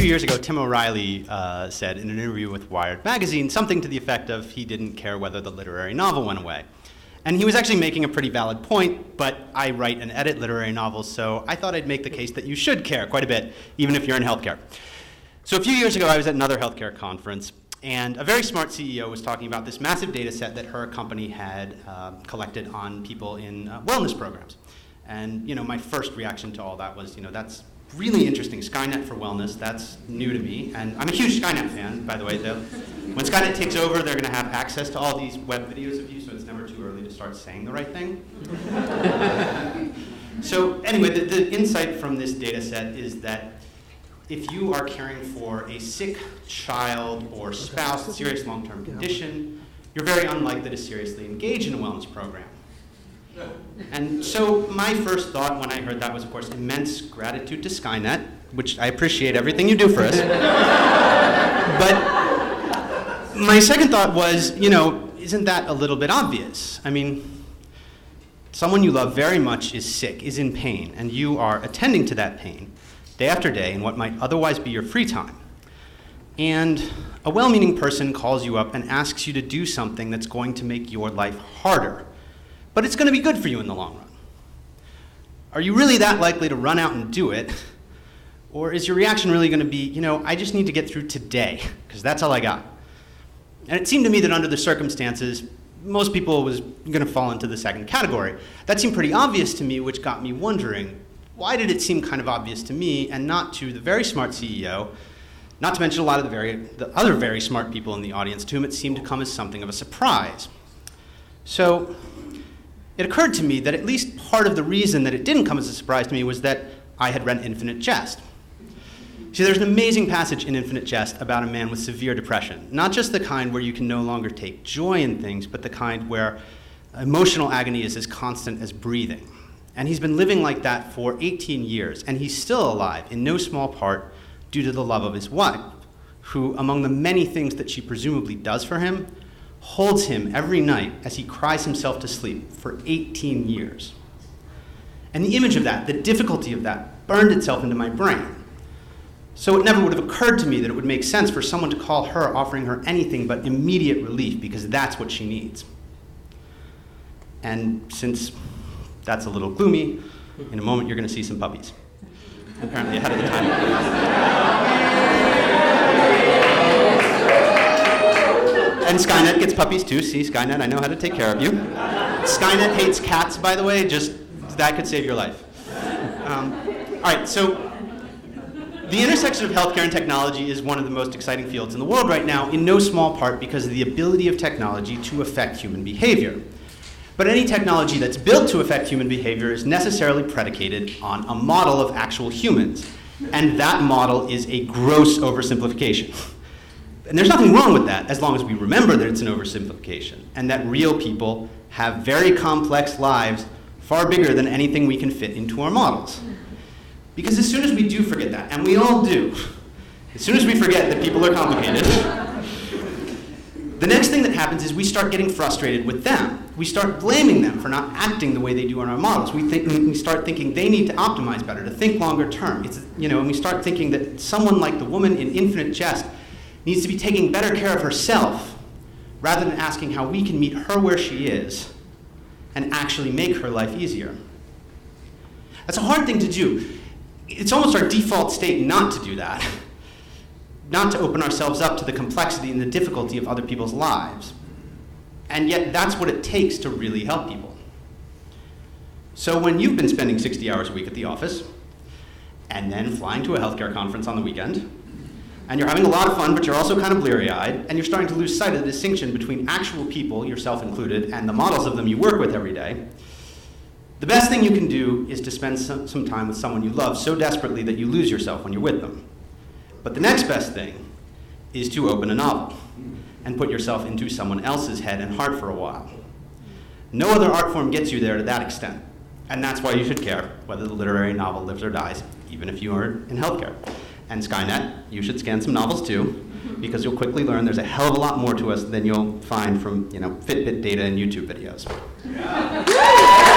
few years ago, Tim O'Reilly said in an interview with Wired magazine something to the effect of he didn't care whether the literary novel went away. And he was actually making a pretty valid point, but I write and edit literary novels, so I thought I'd make the case that you should care quite a bit, even if you're in healthcare. So a few years ago, I was at another healthcare conference, and a very smart CEO was talking about this massive data set that her company had collected on people in wellness programs. And my first reaction to all that was, that's really interesting. Skynet for wellness, that's new to me. And I'm a huge Skynet fan, by the way. When Skynet takes over, they're going to have access to all these web videos of you, so it's never too early to start saying the right thing. So anyway, the insight from this data set is that if you are caring for a sick child or spouse with serious long-term condition, you're very unlikely to seriously engage in a wellness program. And so my first thought when I heard that was, of course, immense gratitude to Skynet, which I appreciate everything you do for us. But my second thought was, isn't that a little bit obvious? I mean, someone you love very much is sick, is in pain, and you are attending to that pain day after day in what might otherwise be your free time. And a well-meaning person calls you up and asks you to do something that's going to make your life harder, but it's going to be good for you in the long run. Are you really that likely to run out and do it? Or is your reaction really going to be, I just need to get through today, because that's all I got? And it seemed to me that under the circumstances, most people was going to fall into the second category. That seemed pretty obvious to me, which got me wondering, why did it seem kind of obvious to me and not to the very smart CEO, not to mention a lot of the other very smart people in the audience to whom it seemed to come as something of a surprise? So it occurred to me that at least part of the reason that it didn't come as a surprise to me was that I had read Infinite Jest. See, there's an amazing passage in Infinite Jest about a man with severe depression, not just the kind where you can no longer take joy in things, but the kind where emotional agony is as constant as breathing. And he's been living like that for 18 years, and he's still alive, in no small part due to the love of his wife, who, among the many things that she presumably does for him, holds him every night as he cries himself to sleep for 18 years. And the image of that, the difficulty of that, burned itself into my brain. So it never would have occurred to me that it would make sense for someone to call her offering her anything but immediate relief, because that's what she needs. And since that's a little gloomy, in a moment you're going to see some puppies. Apparently ahead of the time. And Skynet gets puppies too. See, Skynet, I know how to take care of you. Skynet hates cats, by the way. Just that could save your life. All right, so the intersection of healthcare and technology is one of the most exciting fields in the world right now, in no small part because of the ability of technology to affect human behavior. But any technology that's built to affect human behavior is necessarily predicated on a model of actual humans. And that model is a gross oversimplification. And there's nothing wrong with that, as long as we remember that it's an oversimplification, and that real people have very complex lives, far bigger than anything we can fit into our models. Because as soon as we do forget that, and we all do, as soon as we forget that people are complicated, the next thing that happens is we start getting frustrated with them. We start blaming them for not acting the way they do in our models. We start thinking they need to optimize better, to think longer term. And we start thinking that someone like the woman in Infinite Jest needs to be taking better care of herself, rather than asking how we can meet her where she is and actually make her life easier. That's a hard thing to do. It's almost our default state not to do that, not to open ourselves up to the complexity and the difficulty of other people's lives. And yet that's what it takes to really help people. So when you've been spending 60 hours a week at the office, and then flying to a healthcare conference on the weekend, and you're having a lot of fun, but you're also kind of bleary-eyed, and you're starting to lose sight of the distinction between actual people, yourself included, and the models of them you work with every day, the best thing you can do is to spend some time with someone you love so desperately that you lose yourself when you're with them. But the next best thing is to open a novel and put yourself into someone else's head and heart for a while. No other art form gets you there to that extent, and that's why you should care whether the literary novel lives or dies, even if you are in healthcare. And Skynet, you should scan some novels too, because you'll quickly learn there's a hell of a lot more to us than you'll find from Fitbit data and YouTube videos. Yeah.